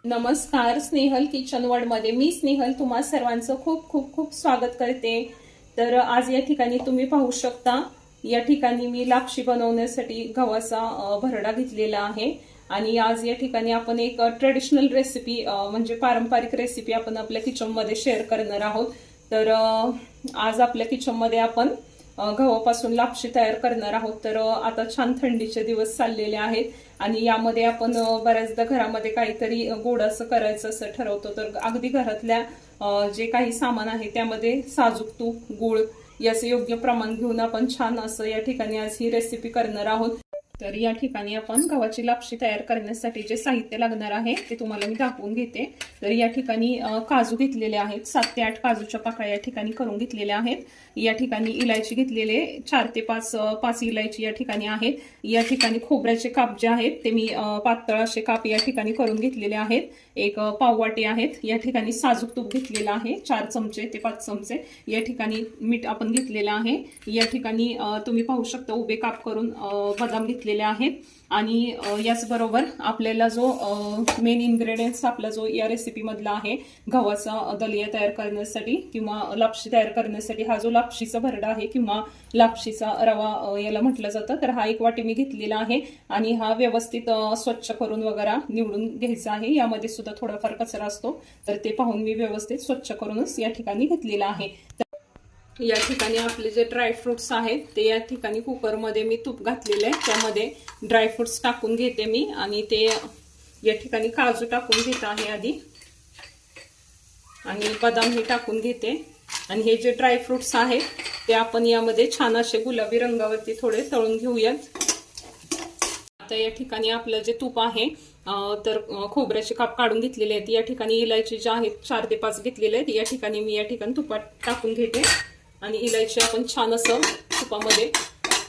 नमस्कार, Snehal kitchen world मध्ये मी स्नेहल तुम्हा सर्वांचं खूप खूप खूप स्वागत करते। तर आज या ठिकाणी तुम्ही पाहू शकता, या ठिकाणी मी लापशी बनवण्यासाठी गव्हाचा भरडा घेतलेला आहे। आणि आज या ठिकाणी आपण एक ट्रेडिशनल रेसिपी म्हणजे पारंपरिक रेसिपी आपण आपल्या किचन मध्ये शेअर करणार आहोत। तर आज आपल्या किचन मध्ये आपण गव्हापासून लापशी तयार करणार आहोत। तर आता छान थंडीचे दिवस चाललेले आहेत आणि यामध्ये आपण बऱ्याचदा घरामध्ये काहीतरी गोड असं करायचं असं ठरवतो। तर अगदी घरातल्या जे काही सामान आहे त्यामध्ये साजूक तूप, गूळ याचे योग्य प्रमाण घेऊन आपण छान असं या ठिकाणी आज ही रेसिपी करणार आहोत। तर या ठिकाणी आपण गव्हाची लापशी तयार करण्यासाठी जे साहित्य लागणार आहे ते तुम्हाला मी दाखवून घेते। तर या ठिकाणी काजू घेतलेले आहेत, 7 ते 8 काजूच्या पाकळ्या या ठिकाणी करून घेतलेल्या आहेत। या ठिकाणी इलायची घेतलेले 4 ते 5 इलायची या ठिकाणी आहेत। या ठिकाणी खोबऱ्याचे काप जे आहेत ते मी पातळ असे काप या ठिकाणी करून घेतलेले आहेत। एक पाववाटी आहेत। या ठिकाणी साजूक तूप घेतलेलं आहे 4 चमचे ते 5 चमचे। या ठिकाणी मीठ आपण घेतलेलं आहे। या ठिकाणी तुम्ही पाहू शकता उभे काप करून बदाम घेतलेले आहेत। आणि याचबरोबर आपल्याला जो मेन इन्ग्रेडियंट्स आपला जो या रेसिपी मधला आहे गव्हाचा दलिया तयार करण्यासाठी किंवा लापशी तयार करण्यासाठी, हा जो लापशीचा भरडा आहे किंवा लापशीचा रवा याला म्हटलं जातं, तर हा 1 वाटी मी घेतलेला आहे। आणि हा व्यवस्थित स्वच्छ करून वगैरे निवडून घ्यायचा आहे। यामध्ये सुद्धा थोडाफार कचरा असतो, तर ते पाहून मी व्यवस्थित स्वच्छ करूनच या ठिकाणी घेतलेला आहे। या ठिकाणी आपले जे ड्रायफ्रुट्स आहेत ते या ठिकाणी कुकरमध्ये मी तूप घातलेले आहे, त्यामध्ये ड्रायफ्रुट्स टाकून घेते मी। आणि ते या ठिकाणी काजू टाकून घेत आहे आधी, आणि बदाम हे टाकून घेते। आणि हे जे ड्रायफ्रुट्स आहेत ते आपण यामध्ये छान असे गुलाबी रंगावरती थोडे तळून घेऊयात। आता या ठिकाणी आपलं जे तूप आहे तर खोबऱ्याचे काप काढून घेतलेले आहेत। या ठिकाणी इलायची जे आहेत 4 ते 5 घेतलेले आहेत। या ठिकाणी मी या ठिकाणी तुपात टाकून घेते आणि इलायची आपण छान असं तुपामध्ये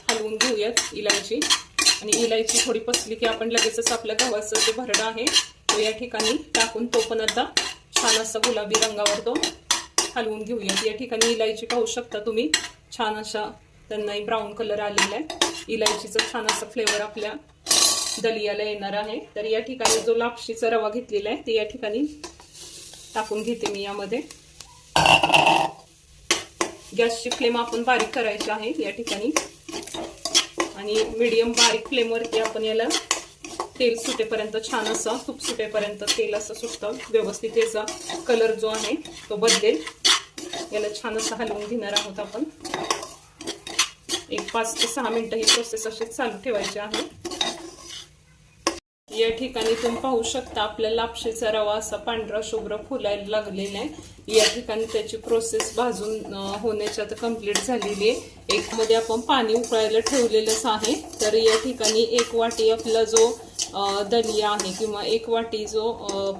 हलवून घेऊयात इलायची। आणि इलायची थोडी पसली की आपण लगेचच आपल्या गव्हाचं जे भरडा आहे तो या ठिकाणी टाकून तो पण आता छान असा गुलाबी रंगावर तो हलवून घेऊयात। या ठिकाणी इलायची पाहू शकता तुम्ही, छान अशा त्यांनाही ब्राऊन कलर आलेला आहे। इलायचीचं छान असं फ्लेवर आपल्या दलियाला येणार आहे। तर या ठिकाणी जो लापशीचा रवा घेतलेला आहे ते या ठिकाणी टाकून घेते मी यामध्ये। गॅसची फ्लेम आपण बारीक करायची आहे या ठिकाणी, आणि मीडियम बारीक फ्लेमवरती आपण याला तेल सुटेपर्यंत, छान असं तूप सुटेपर्यंत तेल असं सुटतं व्यवस्थित, याचा कलर जो आहे तो बदलेल। याला छान असं हलवून घेणार आहोत आपण। एक 5 ते 6 मिनिटं ही प्रोसेस अशी चालू ठेवायची आहे। या ठिकाणी तुम्ही पाहू शकता आपल्या लापशीचा रवा असा पांढरा शुभ्र फुलायला लागलेला आहे। या ठिकाणी त्याची प्रोसेस भाजून होण्याच्या आता कंप्लीट झालेली आहे। एक मध्ये आपण पाणी उकळायला ठेवलेलंच आहे। तर या ठिकाणी 1 वाटी आपला जो दलिया आहे किंवा 1 वाटी जो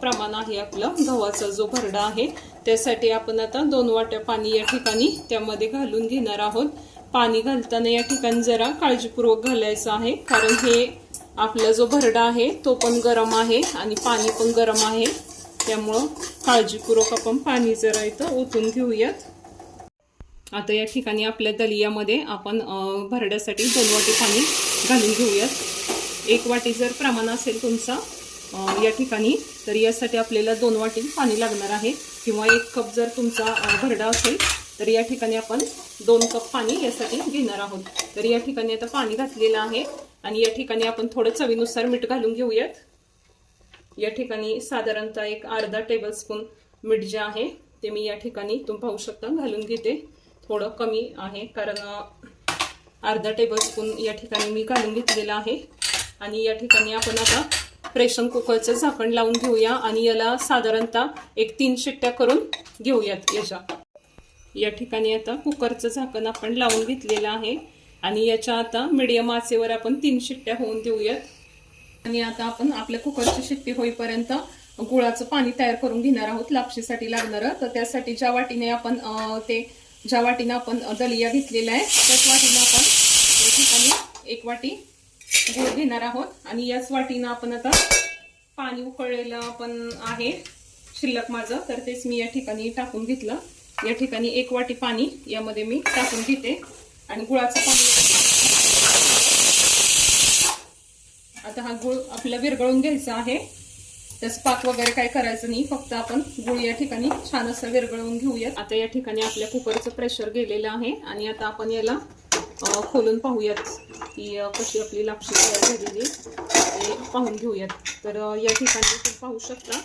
प्रमाण आहे आपलं गव्हाचा जो भरडा आहे, त्यासाठी आपण आता 2 वाट्या पाणी या ठिकाणी त्यामध्ये घालून घेणार आहोत। पाणी घालताना या ठिकाणी जरा काळजीपूर्वक घालायचं आहे, कारण हे आपला जो भरडा आहे तो पण गरम आहे आणि पाणी पण गरम आहे, त्यामुळं काळजीपूर्वक आपण पाणी जरा इथं ओतून घेऊयात। आता या ठिकाणी आपल्या दलियामध्ये आपण भरड्यासाठी 2 वाटी पाणी घालून घेऊयात। 1 वाटी जर प्रमाण असेल तुमचा या ठिकाणी, तर यासाठी आपल्याला 2 वाटी पाणी लागणार आहे। किंवा 1 कप जर तुमचा भरडा असेल तर या ठिकाणी आपण 2 कप पाणी यासाठी घेणार आहोत। तर या ठिकाणी आता पाणी घातलेलं आहे आणि या ठिकाणी आपण थोडं चवीनुसार मीठ घालून घेऊयात। या ठिकाणी साधारणतः एक अर्धा टेबलस्पून मीठ जे आहे ते मी या ठिकाणी तुम्ही पाहू शकता घालून घेते। थोडं कमी आहे कारण अर्धा टेबलस्पून या ठिकाणी मी घालून घेतलेलं आहे। आणि या ठिकाणी आपण आता प्रेशर कुकरचं झाकण लावून घेऊया आणि याला साधारणतः 3 शिट्ट्या करून घेऊयात याच्या। या ठिकाणी आता कुकरचं झाकण आपण लावून घेतलेलं आहे आणि याच्या आता मीडियम आचेवर आपण 3 शिट्ट्या होऊन देऊयात। आणि आता आपण आपल्या कुकरची शिट्टी होईपर्यंत गुळाचं पाणी तयार करून घेणार आहोत लापशीसाठी लागणार। तर त्यासाठी ज्या वाटीने आपण दलिया घेतलेला आहे त्याच वाटीने आपण या ठिकाणी 1 वाटी गूळ घेणार आहोत। आणि याच वाटीने आपण आता पाणी उकळलेलं पण आहे शिल्लक माझं, तर तेच मी या ठिकाणी टाकून घेतलं। या ठिकाणी 1 वाटी पाणी यामध्ये मी टाकून घेते आणि गुळाचं पाणी आता हा गूळ आपल्याला विरघळून घ्यायचा आहे। त्याचं पाक वगैरे काय करायचं नाही, फक्त आपण गुळ या ठिकाणी छान असं विरघळवून घेऊयात. आता या ठिकाणी आपल्या कुकरचं प्रेशर गेलेलं आहे आणि आता आपण याला खोलून पाहूयात की कशी आपली लापशी तयार झालेली ते पाहून घेऊयात. तर या ठिकाणी तुम्ही पाहू शकता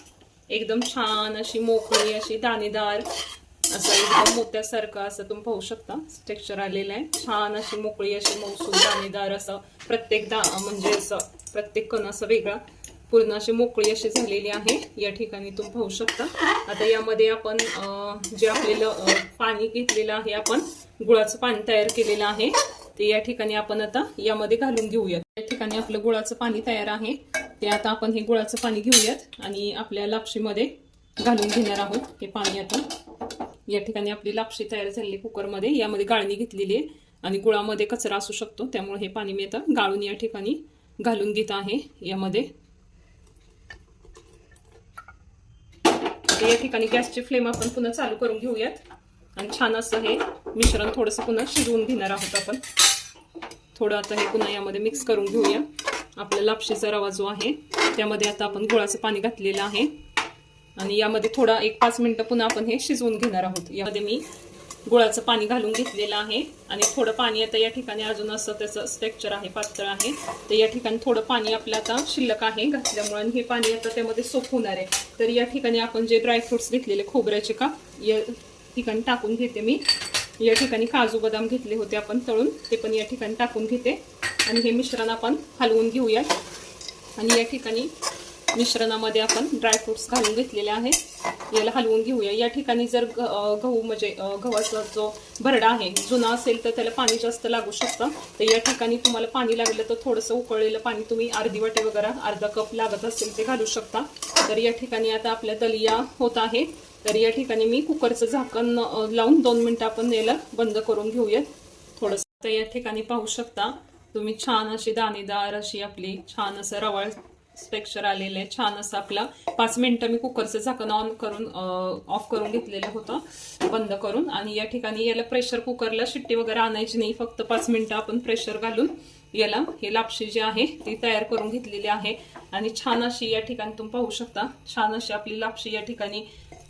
एकदम छान अशी मोकळी अशी दाणेदार असं एकदम मोत्यासारखं असं तुम्ही पाहू शकता टेक्स्चर आलेलं आहे. छान अशी मोकळी अशी मौसूद दाणेदार असं प्रत्येक म्हणजे असं प्रत्येक कण असं वेगळा पूर्ण अशी मोकळी अशी झालेली आहे. या ठिकाणी तुम्ही पाहू शकता. आता यामध्ये आपण जे आपल्याला पाणी घेतलेलं आहे, आपण गुळाचं पाणी तयार केलेलं आहे ते या ठिकाणी आपण आता यामध्ये घालून घेऊयात. या ठिकाणी आपलं गुळाचं पाणी तयार आहे ते आता आपण हे गुळाचं पाणी घेऊयात आणि आपल्या लापशीमध्ये घालून घेणार आहोत. हे पाणी आता या ठिकाणी आपली लापशी तयार झालेली कुकरमध्ये, यामध्ये गाळणी घेतलेली आहे आणि गुळामध्ये कचरा असू शकतो, त्यामुळे हे पाणी मी आता गाळून या ठिकाणी घालून घेत आहे यामध्ये. या ठिकाणी गॅसची फ्लेम आपण पुन्हा चालू करून घेऊयात आणि छान असं हे मिश्रण थोडंसं पुन्हा शिजवून घेणार आहोत आपण. थोडं आता हे पुन्हा यामध्ये मिक्स करून घेऊया. आपला लापशीचा रवा जो आहे त्यामध्ये आता आपण गुळाचं पाणी घातलेलं आहे आणि यामध्ये थोडा 1-5 मिनिटं पुन्हा आपण हे शिजवून घेणार आहोत. यामध्ये मी गुळाचं पाणी घालून घेतलेलं आहे आणि थोडं पाणी आता या ठिकाणी अजून असं त्याचं स्ट्रक्चर आहे, पातळ आहे, तर या ठिकाणी थोडं पाणी आपलं आता शिल्लक आहे घातल्यामुळे आणि हे पाणी आता त्यामध्ये सोक होणार आहे. तर या ठिकाणी आपण जे ड्रायफ्रुट्स घेतलेले खोबऱ्याचे का या ठिकाणी टाकून घेते मी. या ठिकाणी काजू बदाम घेतले होते आपण तळून, ते पण या ठिकाणी टाकून घेते आणि हे मिश्रण आपण हलवून घेऊयात. आणि या ठिकाणी मिश्रणामध्ये आपण ड्रायफ्रुट्स घालून घेतलेले आहे, याला हलवून घेऊया. या ठिकाणी जर गहू म्हणजे गव्हाचा जो भरडा आहे जुना असेल तर त्याला पाणी जास्त लागू शकतं, तर या ठिकाणी तुम्हाला पाणी लागलं तर थोडंसं उकळलेलं पाणी तुम्ही अर्धी वाटी वगैरे अर्धा कप लागत असेल ते घालू शकता. तर या ठिकाणी आता आपल्या दलिया होत आहे, तर या ठिकाणी मी कुकरचं झाकण लावून 2 मिनिटं आपण याला बंद करून घेऊयात थोडंसं. तर या ठिकाणी पाहू शकता तुम्ही छान अशी दाणेदार अशी आपली छान असं रवाळ टेक्स्चर आलेलं आहे. छान असं आपला 5 मिनिटं मी कुकरचं झाकण ऑफ करून घेतलेलं होतं बंद करून. आणि या ठिकाणी याला प्रेशर कुकरला शिट्टी वगैरे आणायची नाही, फक्त 5 मिनिटं आपण प्रेशर घालून याला हे लापशी जी आहे ती तयार करून घेतलेली आहे. आणि छान अशी या ठिकाणी तुम्ही पाहू शकता छान अशी आपली लापशी या ठिकाणी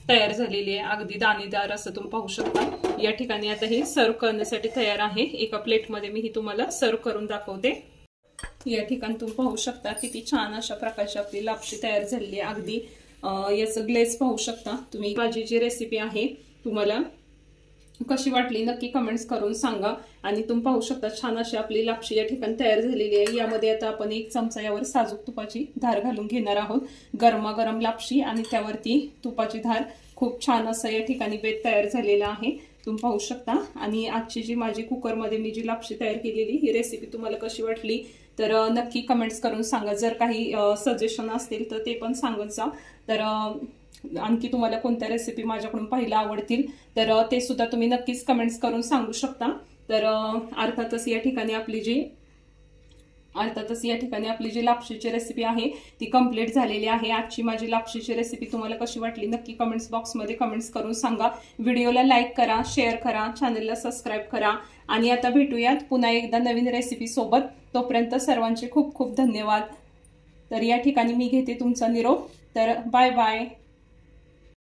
तयार झालेली आहे, अगदी दाणेदार असं तुम्ही पाहू शकता. या ठिकाणी आता ही सर्व करण्यासाठी तयार आहे. एका प्लेटमध्ये मी ही तुम्हाला सर्व करून दाखवते. या ठिकाणी तुम्ही पाहू शकता किती छान अशा प्रकारची आपली लापशी तयार झालेली आहे. अगदी याचं ग्लेज पाहू शकता तुम्ही. माझी जी रेसिपी आहे तुम्हाला कशी वाटली नक्की कमेंट्स करून सांगा. आणि तुम्ही पाहू शकता छान अशी आपली लापशी या ठिकाणी तयार झालेली आहे. यामध्ये आता आपण 1 चमचा यावर साजूक तुपाची धार घालून घेणार आहोत. गरमागरम लापशी आणि त्यावरती तुपाची धार, खूप छान असं या ठिकाणी बेत तयार झालेला आहे तुम्ही पाहू शकता. आणि आजची जी माझी कुकरमध्ये मी जी लापशी तयार केलेली ही रेसिपी तुम्हाला कशी वाटली तर नक्की कमेंट्स करून सांगा. जर काही सजेशन असतील तर ते पण सांगत जा. तर आणखी तुम्हाला कोणत्या रेसिपी माझ्याकडून पाहायला आवडतील तर ते सुद्धा तुम्ही नक्कीच कमेंट्स करून सांगू शकता. तर अर्थातच या ठिकाणी आपली जी लापशीची रेसिपी आहे ती कंप्लीट झालेली आहे. आजची माझी लापशीची रेसिपी तुम्हाला कशी वाटली नक्की कमेंट्स बॉक्समध्ये कमेंट्स करून सांगा. व्हिडिओला लाईक करा, शेअर करा, चॅनलला सबस्क्राईब करा. आणि आता भेटूयात पुन्हा एकदा नवीन रेसिपी सोबत. तोपर्यंत सर्वांचे खूप खूप धन्यवाद. तर या ठिकाणी मी घेते तुमचा निरोप. तर बाय बाय.